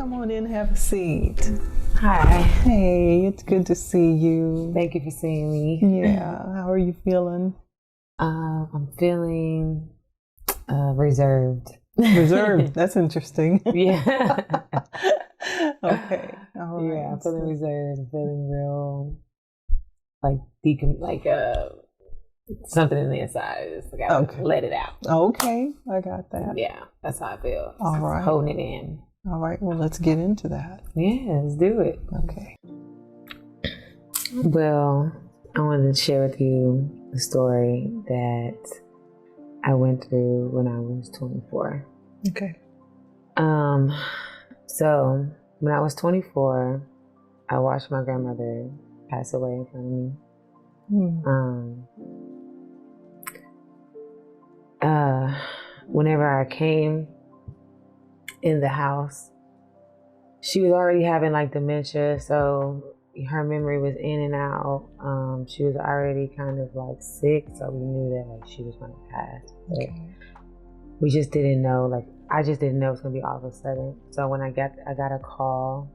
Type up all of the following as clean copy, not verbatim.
come on in, have a seat. Hi. Hey, it's good to see you. Thank you for seeing me. Yeah, how are you feeling? I'm feeling reserved. Reserved, that's interesting. Yeah. Okay, all right. Yeah, I'm feeling reserved. I'm feeling real, like, something in the inside. Just gotta let it out. Okay, I got that. Yeah, that's how I feel. All right. Holding it in. All right, well, let's get into that. Yeah, let's do it. Okay. Well, I wanted to share with you a story that I went through when I was 24. Okay. So when I was 24, I watched my grandmother pass away in front of me. Whenever I came in the house, she was already having like dementia, so her memory was in and out. She was already kind of like sick, so we knew that like she was going to pass. But we just didn't know. Like I just didn't know it was going to be all of a sudden. So when I got a call.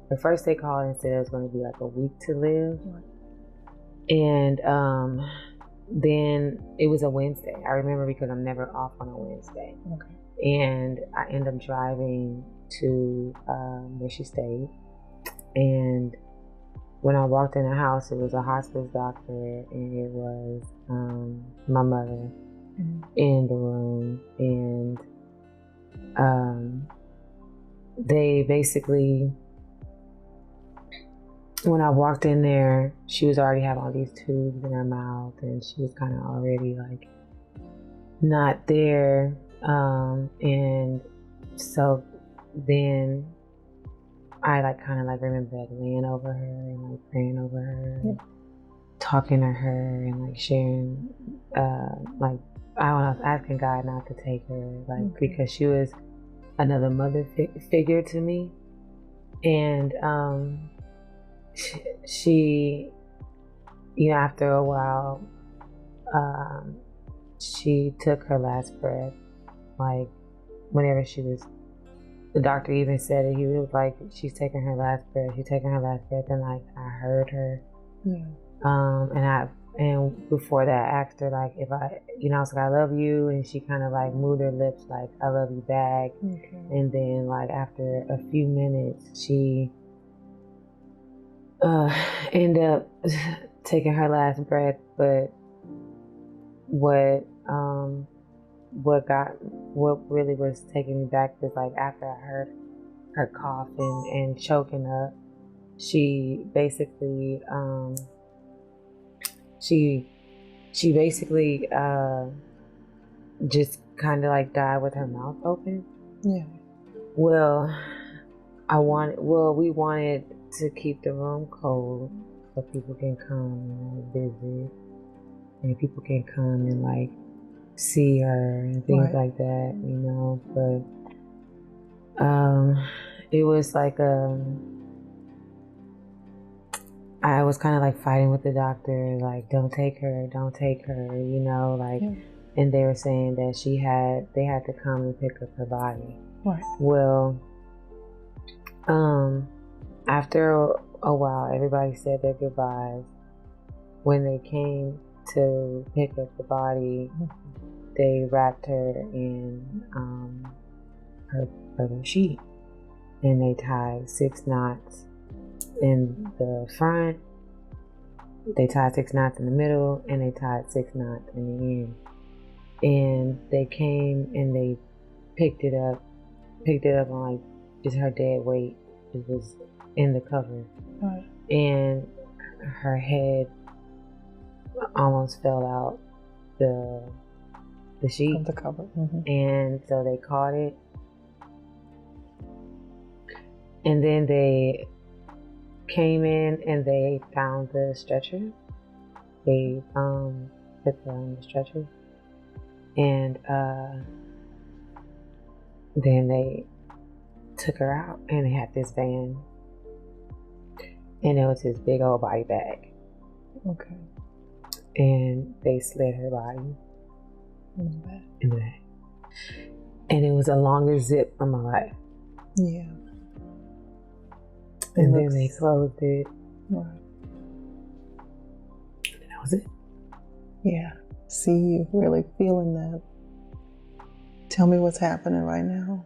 The first they called and said it was going to be like a week to live, and then it was a Wednesday. I remember because I'm never off on a Wednesday. Okay. And I ended up driving to where she stayed, and when I walked in the house, it was a hospice doctor, and it was my mother in the room, and they basically, when I walked in there, she was already having all these tubes in her mouth, and she was kind of already like not there, and so then I like kind of like remember like laying over her and like praying over her, talking to her, and like sharing, like I was asking God not to take her, like because she was another mother figure to me, and she, you know, after a while, she took her last breath. Like whenever she was, the doctor even said it. He was like, "She's taking her last breath. She's taking her last breath," and like I heard her. And before that, I asked her like if I, you know, I was like, "I love you," and she kind of like moved her lips like, "I love you" back. And then like after a few minutes, she ended up taking her last breath. But what really was taking me back was like after I heard her coughing and choking up, she basically she basically just kind of like died with her mouth open. Yeah. Well, we wanted to keep the room cold so people can come and visit, and people can come and like see her and things like that, you know. But it was like I was kind of like fighting with the doctor, like don't take her, you know, like, and they were saying that they had to come and pick up her body. Well, after a while, everybody said their goodbyes. When they came to pick up the body, they wrapped her in her sheet, and they tied 6 knots in the front, they tied 6 knots in the middle, and they tied 6 knots in the end. And they came and they picked it up on like just her dead weight. It was in the cover, and her head almost fell out the sheet of the cover. And so they caught it, and then they came in and they found the stretcher. They put her on the stretcher, and then they took her out, and they had this van, and it was this big old body bag. And they slid her body in the back. And it was the longest zip of my life. And then they closed it. Right. And that was it. Yeah. See you really feeling that. Tell me what's happening right now.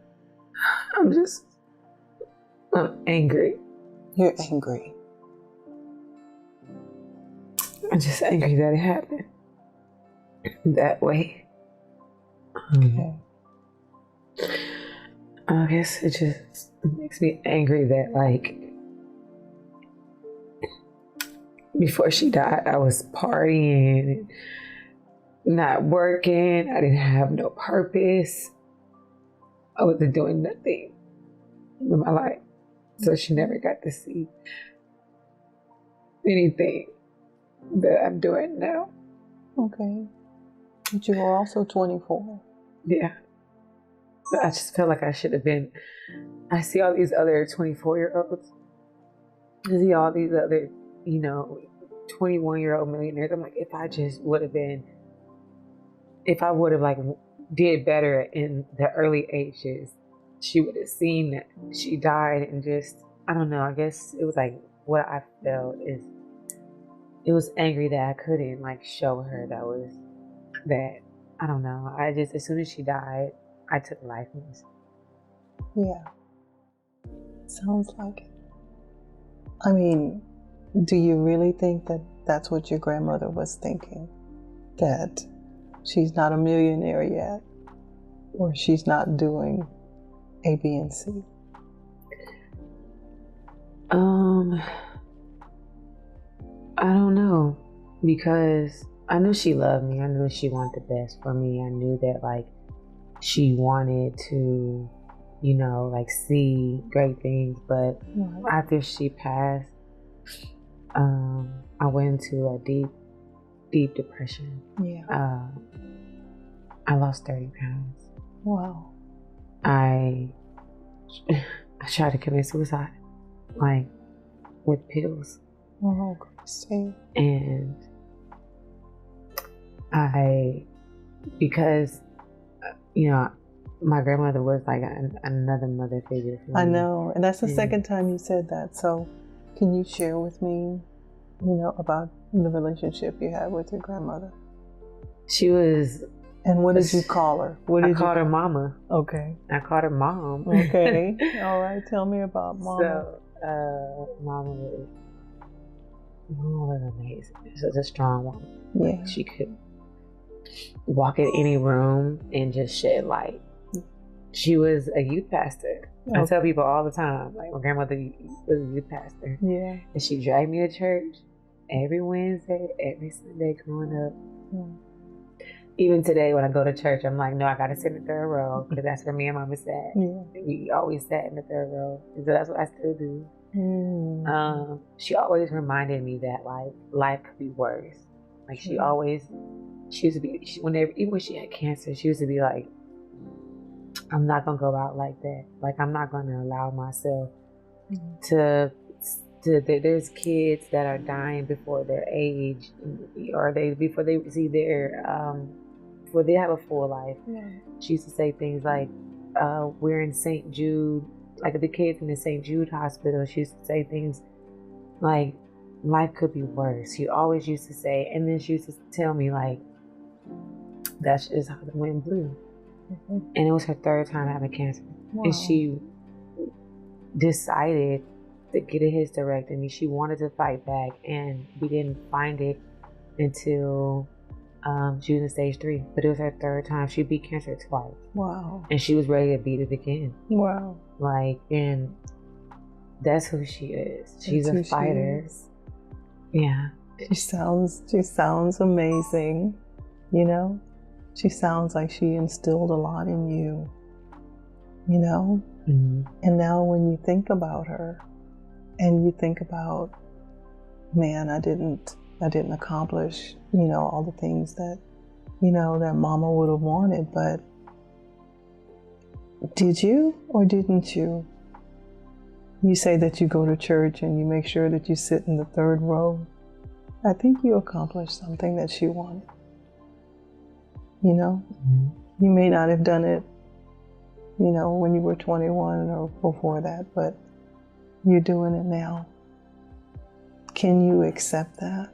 I'm angry. You're angry. I'm just angry that it happened that way. Okay. I guess it just makes me angry that, like, before she died, I was partying, not working. I didn't have no purpose. I wasn't doing nothing with my life. So she never got to see anything that I'm doing now. Okay. But you were also 24. Yeah. But I just feel like I should have been. I see all these other 24-year-olds. I see all these other, 21-year-old millionaires. I'm like, if I just would have been, if I would have like did better in the early ages, she would have seen that she died and just, I don't know, I guess it was like what I felt is, it was angry that I couldn't like show her that, I don't know. I just, as soon as she died, I took lifeless. Yeah. Sounds like it. I mean, do you really think that that's what your grandmother was thinking? That she's not a millionaire yet, or she's not doing A, B, and C? I don't know, because I knew she loved me. I knew she wanted the best for me. I knew that like she wanted to, like see great things. But after she passed, I went into a deep depression. Yeah. I lost 30 pounds. Wow. I tried to commit suicide, like with pills. Oh, Kristie. And because my grandmother was like another mother figure for me. I know, and that's the second time you said that. So can you share with me, about the relationship you had with your grandmother? She was... And what did you call her? I called her Mama. Okay. I called her Mom. Okay. All right. Tell me about Mama. So, Mama was amazing. She was a strong woman. Yeah. She could walk in any room and just shed light. She was a youth pastor. Okay. I tell people all the time, like my grandmother was a youth pastor. Yeah. And she dragged me to church every Wednesday, every Sunday growing up. Yeah. Even today when I go to church, I'm like, no, I got to sit in the third row because that's where me and Mama sat. Yeah. We always sat in the third row. So that's what I still do. Mm. She always reminded me that like life could be worse. Like she used to be, even when she had cancer, she used to be like, I'm not going to go out like that. Like I'm not going to allow myself to there's kids that are dying before their age, or before they see their before they have a full life. Yeah. She used to say things like, we're in St. Jude, like the kids in the St. Jude hospital. She used to say things like, life could be worse. She always used to say, and then she used to tell me like, that's just how the wind blew. Mm-hmm. And it was her third time having cancer. Wow. And she decided to get a hysterectomy. She wanted to fight back, and we didn't find it until she was in stage 3. But it was her third time. She beat cancer twice. Wow. And she was ready to beat it again. Wow. Like, and that's who she is. She's a fighter. Yeah. She sounds amazing. She sounds like she instilled a lot in you. Mm-hmm. And now when you think about her, and you think about, man, I didn't accomplish, all the things that, that Mama would have wanted, but did you or didn't you? You say that you go to church and you make sure that you sit in the third row. I think you accomplished something that she wanted. Mm-hmm. You may not have done it, when you were 21 or before that, but You're doing it now. Can you accept that?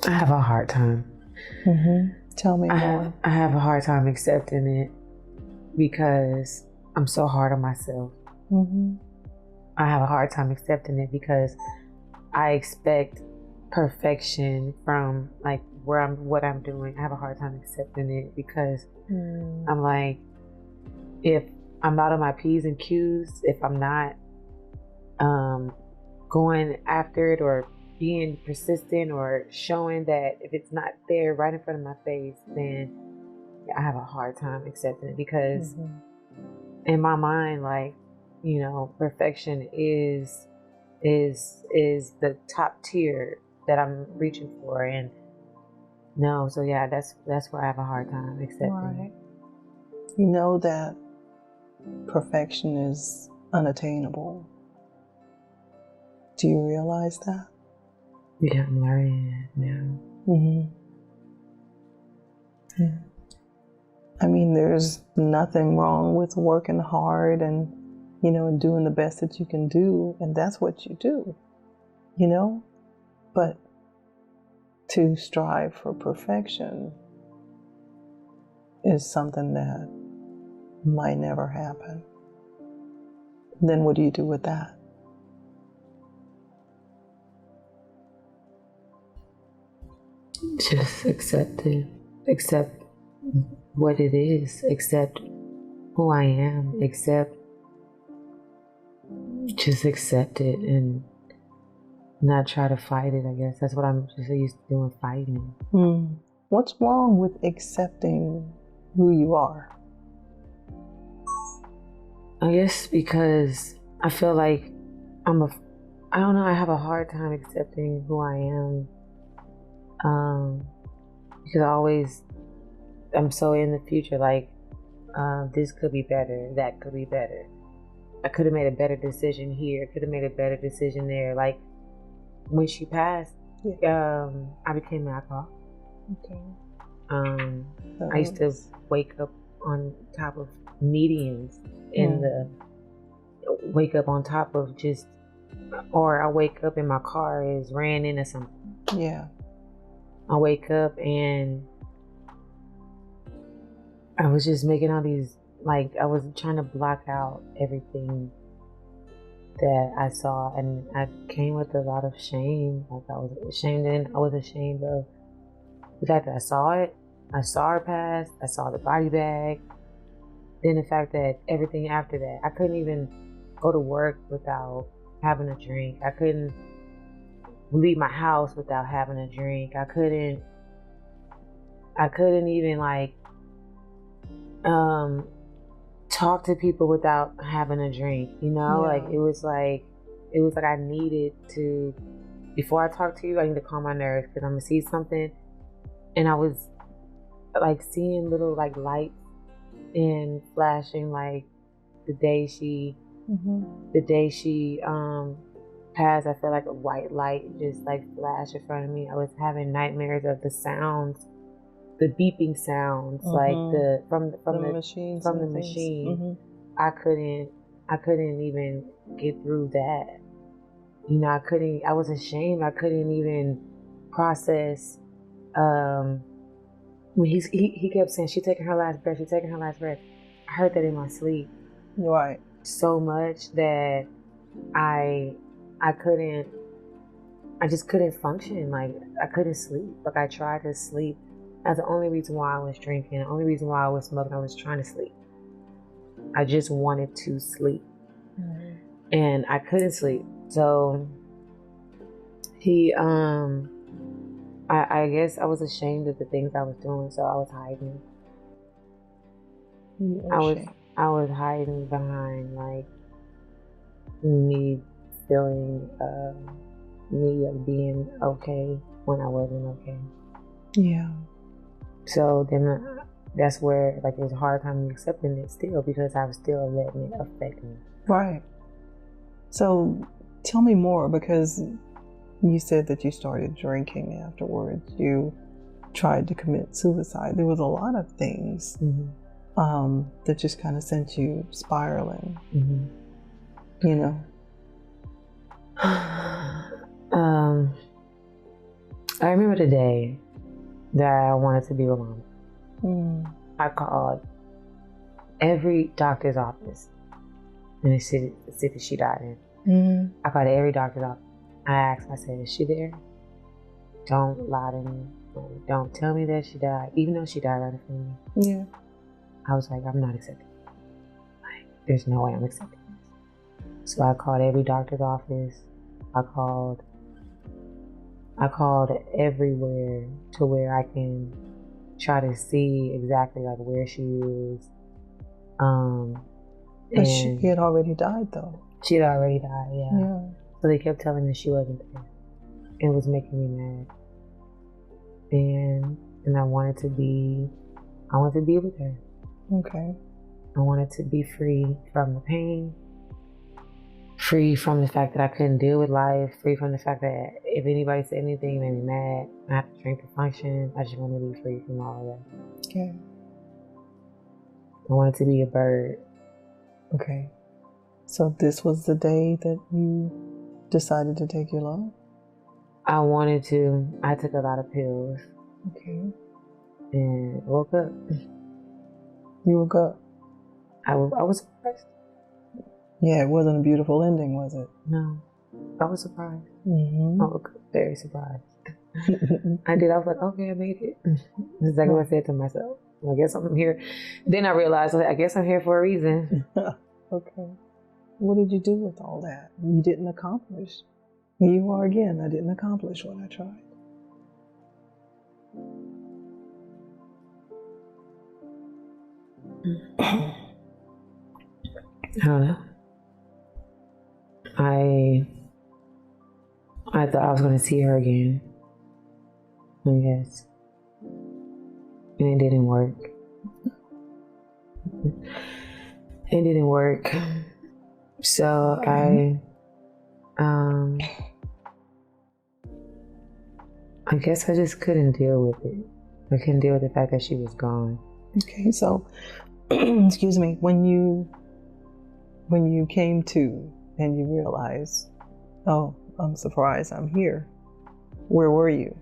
I have a hard time. Tell me more. I have a hard time accepting it because I'm so hard on myself. I have a hard time accepting it because I expect perfection from like what I'm doing. I have a hard time accepting it because I'm like, if I'm not on my P's and Q's, if I'm not going after it or being persistent or showing that if it's not there right in front of my face, then I have a hard time accepting it because in my mind, like, you know, perfection is the top tier that I'm reaching for, and no, so yeah, that's where I have a hard time accepting it. You know that perfection is unattainable. Do you realize that? Yeah, I'm learning it now. Yeah. I mean, there's nothing wrong with working hard and, you know, and doing the best that you can do, and that's what you do, you know? But to strive for perfection is something that might never happen. Then what do you do with that? Just accept it. Accept what it is. Accept who I am. Just accept it and not try to fight it, I guess. That's what I'm just used to doing, fighting. What's wrong with accepting who you are? I guess because I feel like I don't know, I have a hard time accepting who I am. Because I'm so in the future, like, this could be better, that could be better. I could have made a better decision here, could have made a better decision there. Like, when she passed, I became an alcoholic. I used to wake up on top of medians wake up on top of just, or I wake up and my car is ran into something. Yeah. I wake up and I was just making all these, like, I was trying to block out everything that I saw, and I came with a lot of shame. Like, I was ashamed, and I was ashamed of the fact that I saw it. I saw her pass, I saw the body bag. Then the fact that everything after that, I couldn't even go to work without having a drink. I couldn't leave my house without having a drink. I couldn't even like talk to people without having a drink, you know? Yeah. Like it was like I needed to, before I talk to you, I need to calm my nerves because I'm gonna see something. And I was like seeing little like lights and flashing, like the day she passed. I felt like a white light just like flash in front of me. I was having nightmares of the sounds, the beeping sounds, like from the machine. I couldn't even get through that. You know, I was ashamed. I couldn't even process when he kept saying, "She's taking her last breath, she's taking her last breath." I heard that in my sleep. Right. So much that I just couldn't function. Like, I couldn't sleep. Like, I tried to sleep. That's the only reason why I was drinking. The only reason why I was smoking. I was trying to sleep. I just wanted to sleep. And I couldn't sleep. So he, I guess I was ashamed of the things I was doing, so I was hiding. I was hiding behind, like, me feeling me being okay when I wasn't okay. Yeah. So then that's where, like, it was a hard time accepting it still, because I was still letting it affect me. Right. So tell me more, because you said that you started drinking afterwards. You tried to commit suicide. There was a lot of things that just kind of sent you spiraling, Mm-hmm. you know? I remember the day that I wanted to be with Mom. I called every doctor's office in the city she died in. I called every doctor's office. I asked, I said, is she there? Don't lie to me. Don't tell me that she died, even though she died right in front of me. Yeah. I was like, I'm not accepting it. Like, there's no way I'm accepting this. So I called every doctor's office. I called everywhere to where I can try to see exactly like where she is. But she had already died, though. She had already died, yeah. So they kept telling me she wasn't there. It was making me mad. And I wanted to be with her. Okay. I wanted to be free from the pain, free from the fact that I couldn't deal with life, free from the fact that if anybody said anything, it made me mad. I had to drink to function. I just wanted to be free from all of that. Okay. I wanted to be a bird. Okay. So this was the day that you decided to take your life? I wanted to. I took a lot of pills. Okay. And woke up. You woke up? I was surprised. Yeah, it wasn't a beautiful ending, was it? No. I was surprised. Mm-hmm. I woke up very surprised. I did. I was like, okay, I made it. That's exactly what I said to myself. I guess I'm here. Then I realized, I guess I'm here for a reason. Okay. What did you do with all that? You didn't accomplish. Here you are again. I didn't accomplish what I tried. I don't know. I thought I was going to see her again. I guess. And it didn't work. It didn't work. So Okay. I guess I just couldn't deal with it. I couldn't deal with the fact that she was gone. Okay, so excuse me, when you came to and you realized, oh, I'm surprised I'm here, where were you?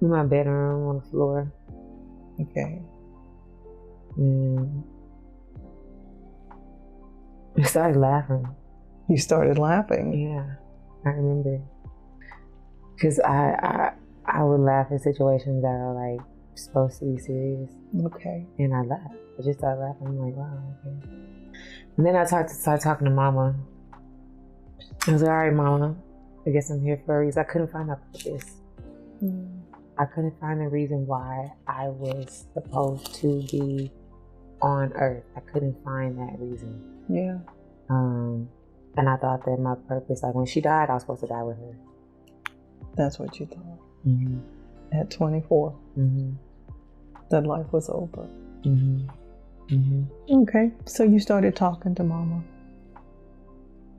In my bedroom on the floor. Okay. And I started laughing. You started laughing? Yeah, I remember. Because I would laugh in situations that are like supposed to be serious. Okay. And I laughed. I just started laughing. I'm like, wow, okay. And then I started talking to Mama. I was like, all right, Mama, I guess I'm here for a reason. I couldn't find a purpose. I couldn't find a reason why I was supposed to be on Earth. I couldn't find that reason. Yeah. And I thought that my purpose, like when she died, I was supposed to die with her. That's what you thought. Mm-hmm. At 24. Mm-hmm. That life was over. Mm-hmm. Mm-hmm. Okay, so you started talking to Mama.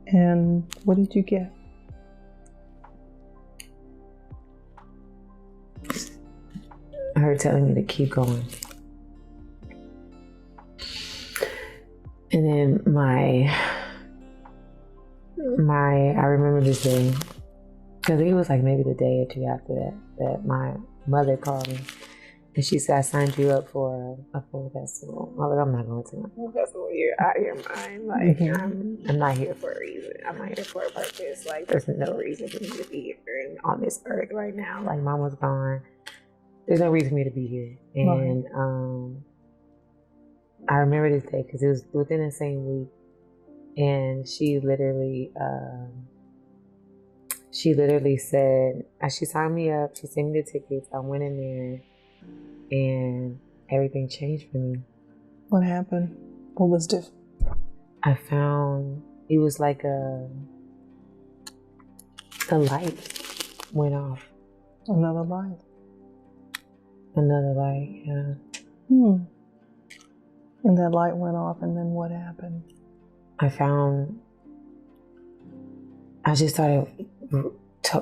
And what did you get? Her telling me to keep going. And then I remember this day, I think it was like maybe the day or two after that my mother called me. And she said, I signed you up for a film festival. I was like, I'm not going to my film festival. You're out of your mind. Like, I'm not here for a reason. I'm not here for a purpose. Like, there's no reason for me to be here on this earth right now. Like, Mama's gone. There's no reason for me to be here. And I remember this day because it was within the same week. And she literally said, she signed me up. She sent me the tickets. I went in there. And everything changed for me. What happened? What was different? I found it was like a light went off. Another light. Another light, yeah. And that light went off, and then what happened? I just started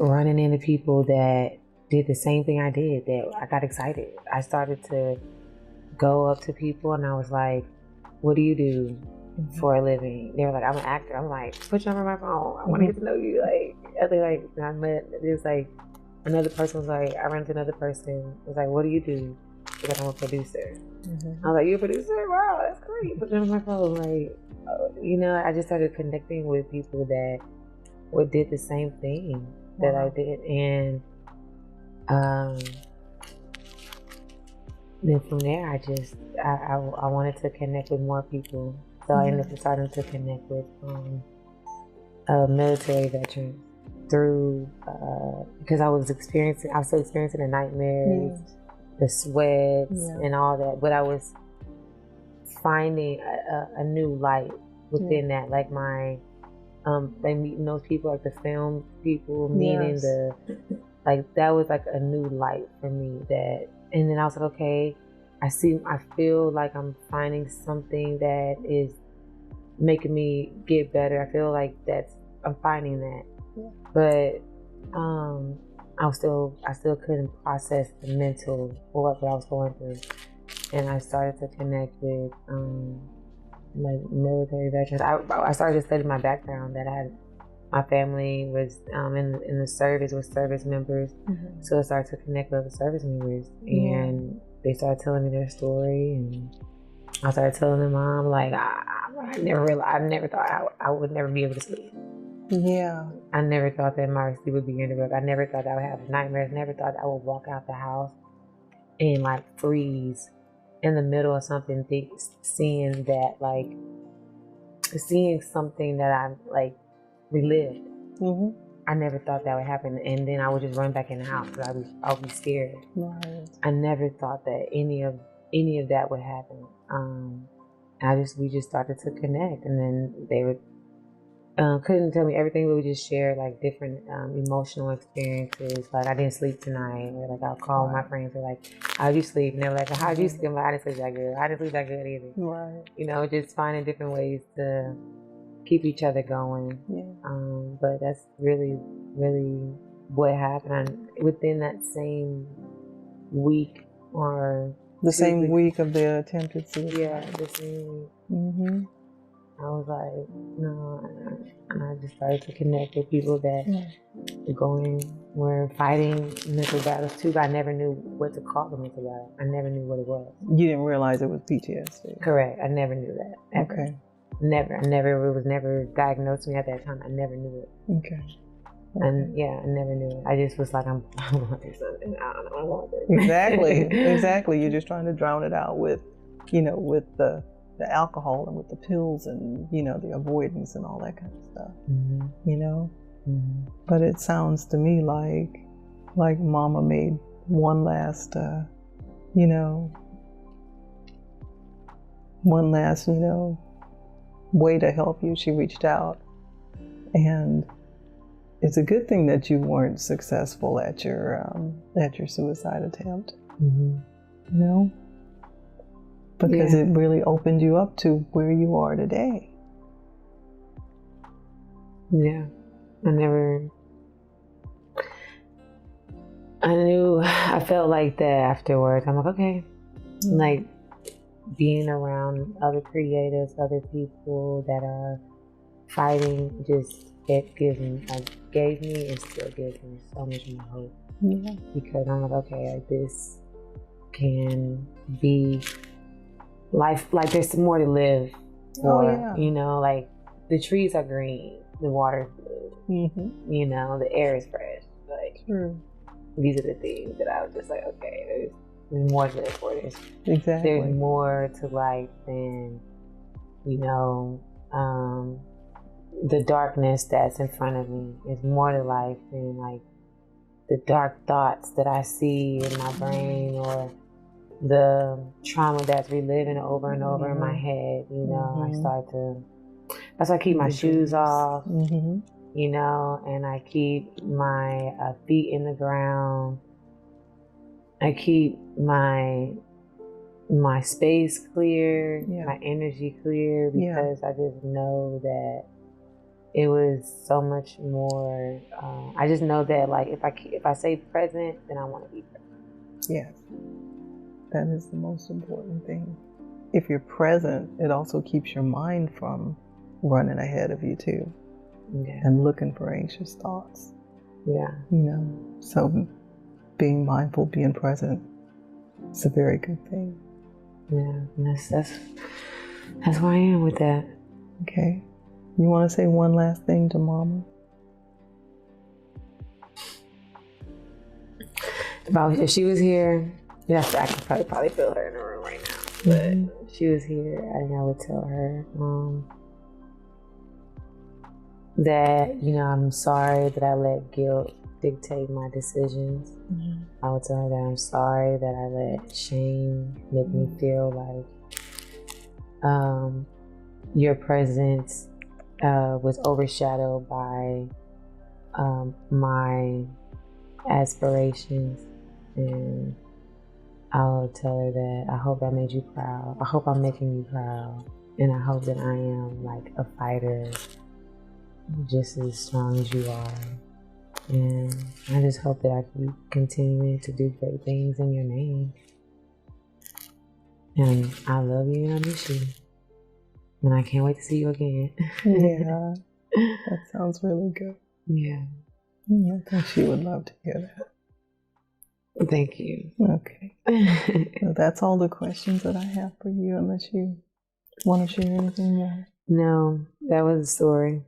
running into people that did the same thing I did. That I got excited. I started to go up to people and I was like, what do you do for a living? They were like, I'm an actor. I'm like, put your number on my phone. I want to get to know you. Like, I think like I met, it was like, another person was like, I ran into another person. It was like, what do you do? She's like, I'm a producer. I was like, you're a producer? Wow, that's great. Put your number on my phone. Like, you know, I just started connecting with people that did the same thing that I did. And then from there, I wanted to connect with more people. So I ended up starting to connect with military veterans through, because I was still experiencing the nightmares, the sweats, and all that. But I was finding a new light within that, like my, like meeting those people, like the film people, meeting like that was like a new light for me. And then I was like, okay, I feel like I'm finding something that is making me get better. I feel like I'm finding that. But I still couldn't process the mental what I was going through. And I started to connect with like military veterans. I started to study my background, that my family was in the service, with service members. So I started to connect with other service members, and they started telling me their story, and I started telling them, Mom, like I never thought I would never be able to sleep. I never thought that my sleep would be interrupted. I never thought I would have nightmares. Never thought I would walk out the house and like freeze in the middle of something, seeing something that I like relived. I never thought that would happen, and then I would just run back in the house because I would be scared. I never thought that any of that would happen. We just started to connect, and then they would couldn't tell me everything, but we just shared like different emotional experiences. Like, I didn't sleep tonight, or like I'll call my friends, or like, how'd you sleep? And they're like, how'd you sleep? I'm like, I didn't sleep that good. I didn't sleep that good either. You know, just finding different ways to keep each other going. But that's really, really what happened. Within that same week, or the same week of the attempted suicide. Yeah, the same week. I was like, no, and I just started to connect with people that were fighting mental battles too, but I never knew what to call the mental battle. I never knew what it was. You didn't realize it was PTSD? Correct. I never knew that. Ever. Okay. Never. It was never diagnosed to me at that time. I never knew it. Okay. And yeah, I never knew it. I just was like, I'm going to do something. I don't want it. Exactly. You're just trying to drown it out with the alcohol and with the pills and, the avoidance and all that kind of stuff, But it sounds to me like Mama made one last, way to help you. She reached out, and it's a good thing that you weren't successful at your suicide attempt, because it really opened you up to where you are today. Yeah, I felt like that afterwards. I'm like, okay, like being around other creatives, other people that are fighting, it gave me and still gives me so much more hope. Because I'm like, okay, like this can be life, like there's more to live for. Like the trees are green, the water's blue, the air is fresh. Like, these are the things that I was just like, okay, there's more to live for. There's more to life than the darkness that's in front of me. There's more to life than like the dark thoughts that I see in my brain, or the trauma that's reliving over and over in my head. That's why I keep my shoes off, and I keep my feet in the ground. I keep my space clear, my energy clear, because I just know that it was so much more. I just know that, like, if I stay present, then I want to be present. That is the most important thing. If you're present, it also keeps your mind from running ahead of you too, and looking for anxious thoughts. So being mindful, being present, it's a very good thing. That's where I am with that. Okay. You want to say one last thing to Mama? If she was here, I could probably feel her in the room right now. But if she was here, I think I would tell her that, I'm sorry that I let guilt dictate my decisions. I would tell her that I'm sorry that I let shame make me feel like your presence was overshadowed by my aspirations. And I'll tell her that I hope I made you proud. I hope I'm making you proud. And I hope that I am like a fighter just as strong as you are. And I just hope that I keep continuing to do great things in your name. And I love you and I miss you. And I can't wait to see you again. Yeah, that sounds really good. Yeah. I think she would love to hear that. Thank you. Okay. So that's all the questions that I have for you, unless you want to share anything more. No, that was the story.